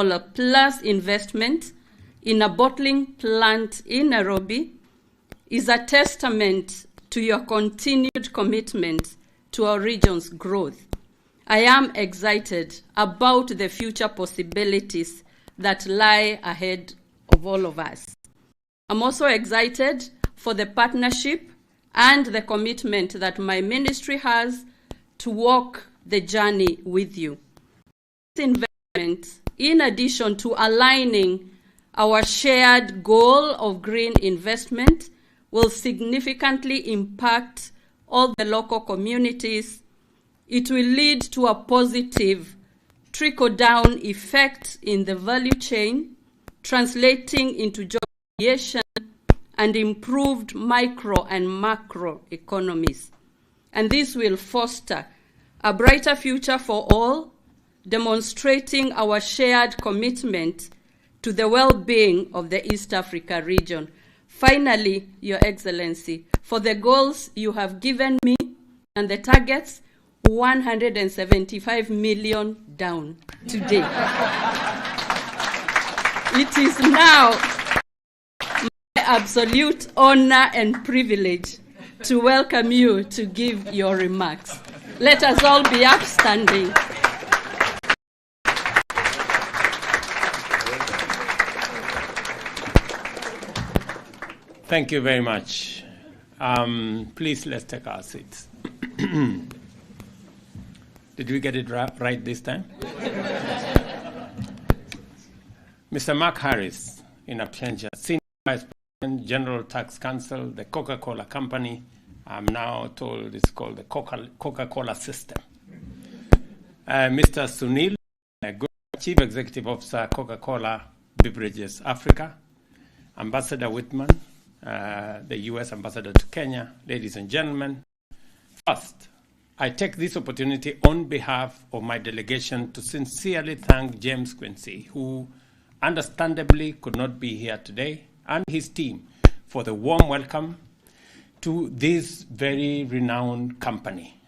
plus investment in a bottling plant in Nairobi is a testament to your continued commitment to our region's growth. I am excited about the future possibilities that lie ahead of all of us. I'm also excited for the partnership and the commitment that my ministry has to walk the journey with you. This investment, in addition to aligning our shared goal of green investment, will significantly impact all the local communities. It will lead to a positive trickle-down effect in the value chain, translating into job creation and improved micro and macro economies. And this will foster a brighter future for all, demonstrating our shared commitment to the well-being of the East Africa region. Finally, Your Excellency, for the goals you have given me and the targets, 175 million down today. It is now my absolute honor and privilege to welcome you to give your remarks. Let us all be upstanding. Thank you very much. Please, let's take our seats. Did we get it right this time? Mr. Mark Harris, in absentia, Senior Vice President, General Tax Council, the Coca-Cola Company. I'm now told it's called the Coca-Cola system. Mr. Sunil, Chief Executive Officer, Coca-Cola Beverages Africa. Ambassador Whitman, the U.S. Ambassador to Kenya. Ladies and gentlemen, first, I take this opportunity on behalf of my delegation to sincerely thank James Quincy, who understandably could not be here today, and his team for the warm welcome to this very renowned company.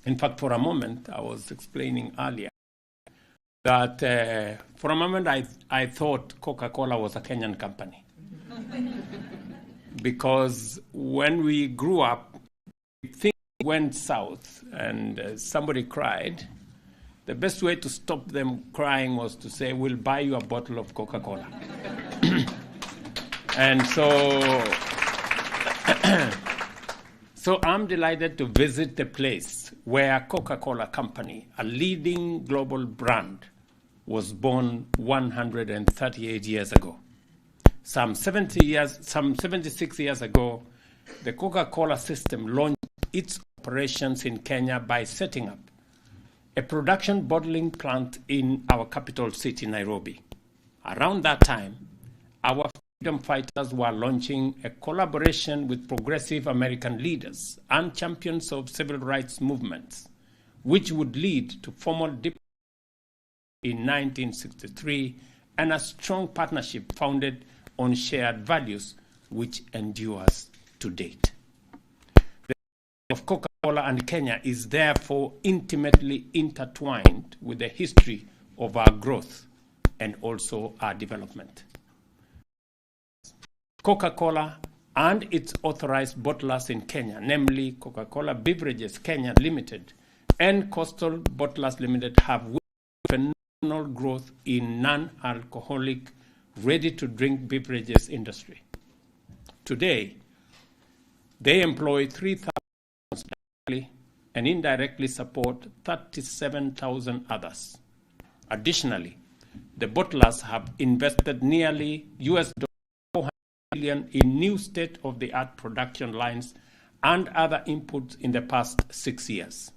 In fact, for a moment, I was explaining earlier that for a moment I thought Coca-Cola was a Kenyan company. Because when we grew up, things went south and somebody cried. The best way to stop them crying was to say, we'll buy you a bottle of Coca-Cola. And so I'm delighted to visit the place where Coca-Cola Company, a leading global brand, was born 138 years ago. Some 76 years ago, the Coca-Cola system launched its operations in Kenya by setting up a production bottling plant in our capital city, Nairobi. Around that time, our freedom fighters were launching a collaboration with progressive American leaders and champions of civil rights movements, which would lead to formal diplomacy in 1963 and a strong partnership founded on shared values which endures to date. The history of Coca-Cola and Kenya is therefore intimately intertwined with the history of our growth and also our development. Coca-Cola and its authorized bottlers in Kenya, namely Coca-Cola Beverages Kenya Limited and Coastal Bottlers Limited, have witnessed phenomenal growth in non-alcoholic, ready-to-drink beverages industry. Today, they employ 3,000 directly and indirectly support 37,000 others. Additionally, the bottlers have invested nearly $400 million in new state-of-the-art production lines and other inputs in the past 6 years.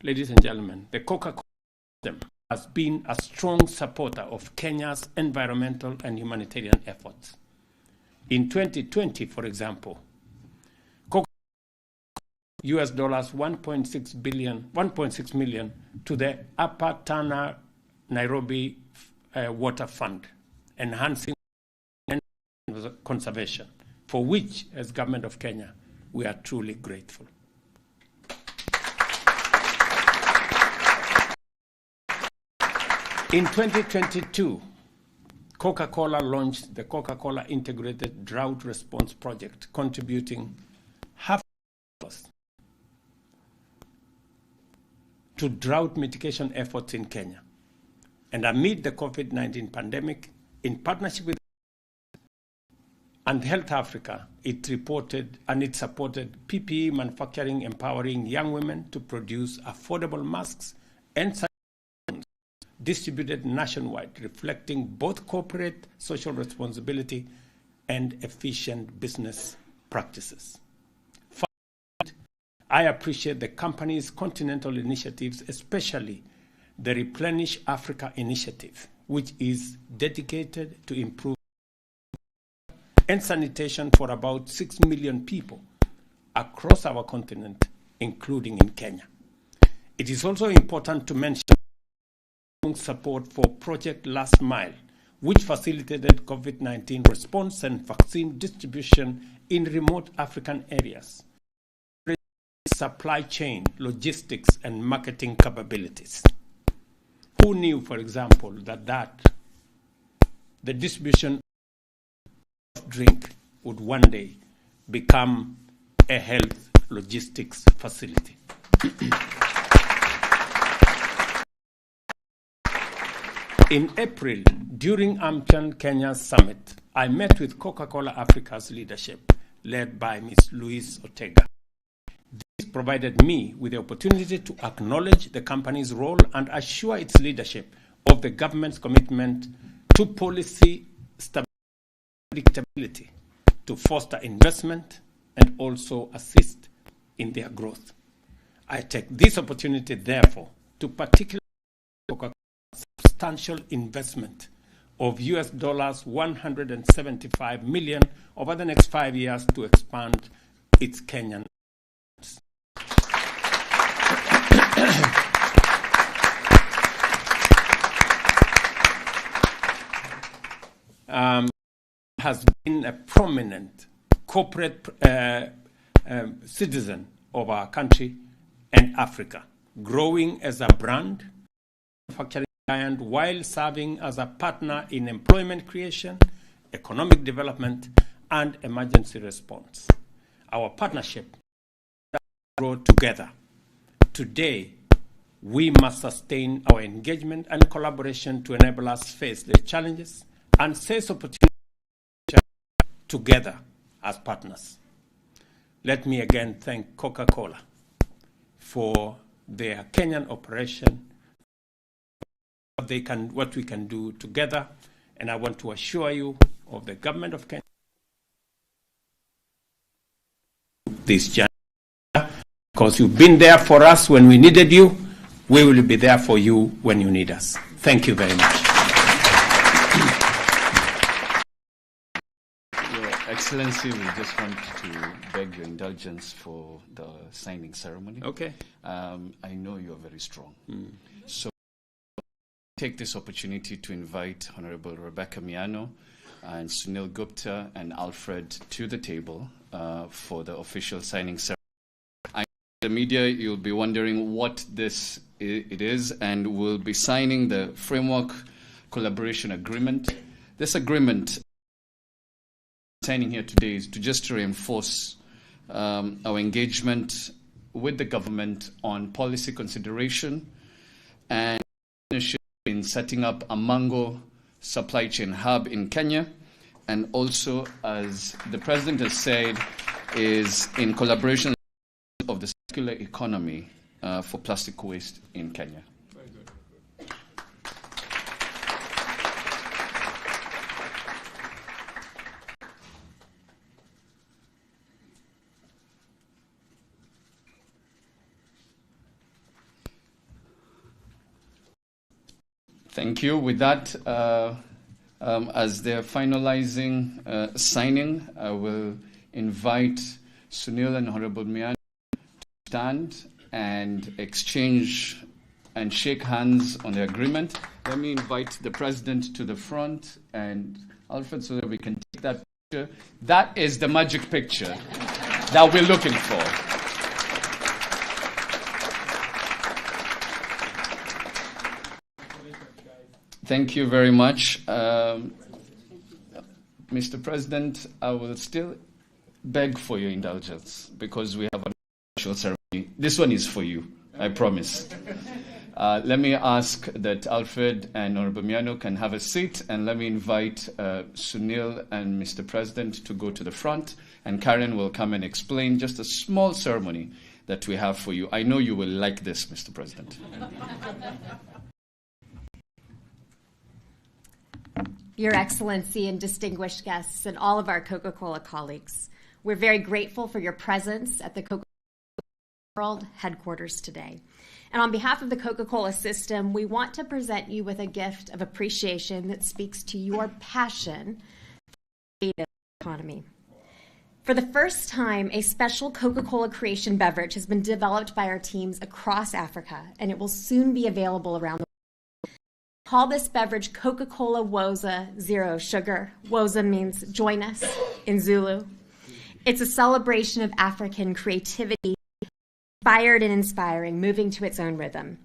Ladies and gentlemen, the Coca-Cola system has been a strong supporter of Kenya's environmental and humanitarian efforts. In 2020, for example, $1.6 million to the Upper Tana Nairobi Water Fund, enhancing conservation, for which, as government of Kenya, we are truly grateful. In 2022, Coca-Cola launched the Coca-Cola Integrated Drought Response Project, contributing half to drought mitigation efforts in Kenya. And amid the COVID-19 pandemic, in partnership with and Health Africa, it reported and it supported PPE manufacturing, empowering young women to produce affordable masks and distributed nationwide, reflecting both corporate social responsibility and efficient business practices. Finally, I appreciate the company's continental initiatives, especially the Replenish Africa initiative, which is dedicated to improve and sanitation for about 6 million people across our continent, including in Kenya. It is also important to mention support for Project Last Mile, which facilitated COVID-19 response and vaccine distribution in remote African areas, supply chain, logistics, and marketing capabilities. Who knew, for example, that the distribution of drink would one day become a health logistics facility? In April, during AMCHAN Kenya's summit, I met with Coca-Cola Africa's leadership, led by Ms. Louise Ortega. This provided me with the opportunity to acknowledge the company's role and assure its leadership of the government's commitment to policy predictability, to foster investment and also assist in their growth. I take this opportunity, therefore, to particularly Coca-Cola substantial investment of US dollars 175 million over the next 5 years to expand its Kenyan has been a prominent corporate citizen of our country and Africa, growing as a brand, manufacturing giant, while serving as a partner in employment creation, economic development, and emergency response. Our partnership grow together. Today, we must sustain our engagement and collaboration to enable us face the challenges and seize opportunities together as partners. Let me again thank Coca-Cola for their Kenyan operation, what we can do together, and I want to assure you of the government of Kenya this journey, because you've been there for us when we needed you. We will be there for you when you need us. Thank you very much. Your Excellency, we just want to beg your indulgence for the signing ceremony. Okay. I know you are very strong. So take this opportunity to invite Honorable Rebecca Miano and Sunil Gupta and Alfred to the table for the official signing ceremony. I know the media, you'll be wondering what it is, and we'll be signing the Framework Collaboration Agreement. This agreement signing here today is to just reinforce our engagement with the government on policy consideration and in setting up a mango supply chain hub in Kenya, and also, as the President has said, is in collaboration of the circular economy for plastic waste in Kenya. Very good. Thank you. With that, as they're finalizing signing, I will invite Sunil and Honorable Mian to stand and exchange and shake hands on the agreement. Let me invite the President to the front and Alfred so that we can take that picture. That is the magic picture that we're looking for. Thank you very much. Mr. President, I will still beg for your indulgence because we have a special ceremony. This one is for you, I promise. Let me ask that Alfred and Honorable Miano can have a seat, and let me invite Sunil and Mr. President to go to the front, and Karen will come and explain just a small ceremony that we have for you. I know you will like this, Mr. President. Your Excellency and distinguished guests and all of our Coca-Cola colleagues, we're very grateful for your presence at the Coca-Cola World headquarters today. And on behalf of the Coca-Cola system, we want to present you with a gift of appreciation that speaks to your passion for the economy. For the first time, a special Coca-Cola creation beverage has been developed by our teams across Africa, and it will soon be available around the world. Call this beverage Coca-Cola Woza Zero Sugar. Woza means join us in Zulu. It's a celebration of African creativity, inspired and inspiring, moving to its own rhythm.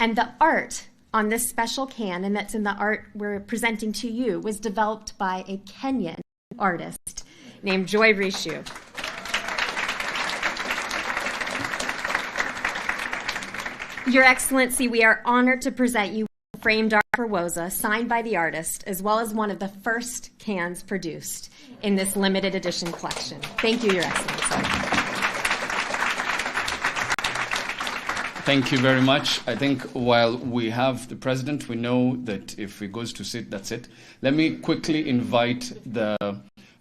And the art on this special can, and that's in the art we're presenting to you, was developed by a Kenyan artist named Joy Rishu. Your Excellency, we are honored to present you framed art for Woza, signed by the artist, as well as one of the first cans produced in this limited edition collection. Thank you, Your Excellency. Thank you very much. I think while we have the President, we know that if he goes to sit, that's it. Let me quickly invite the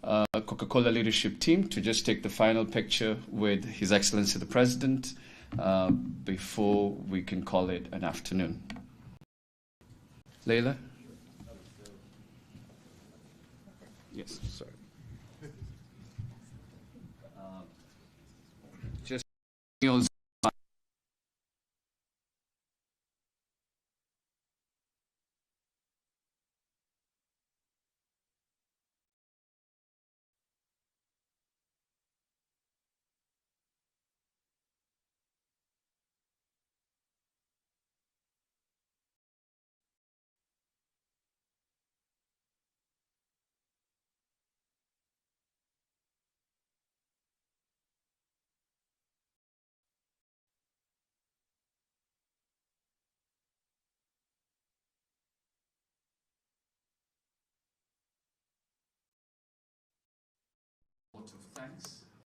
Coca-Cola leadership team to just take the final picture with His Excellency the President before we can call it an afternoon. Leila? Yes, sorry. Just vote of thanks.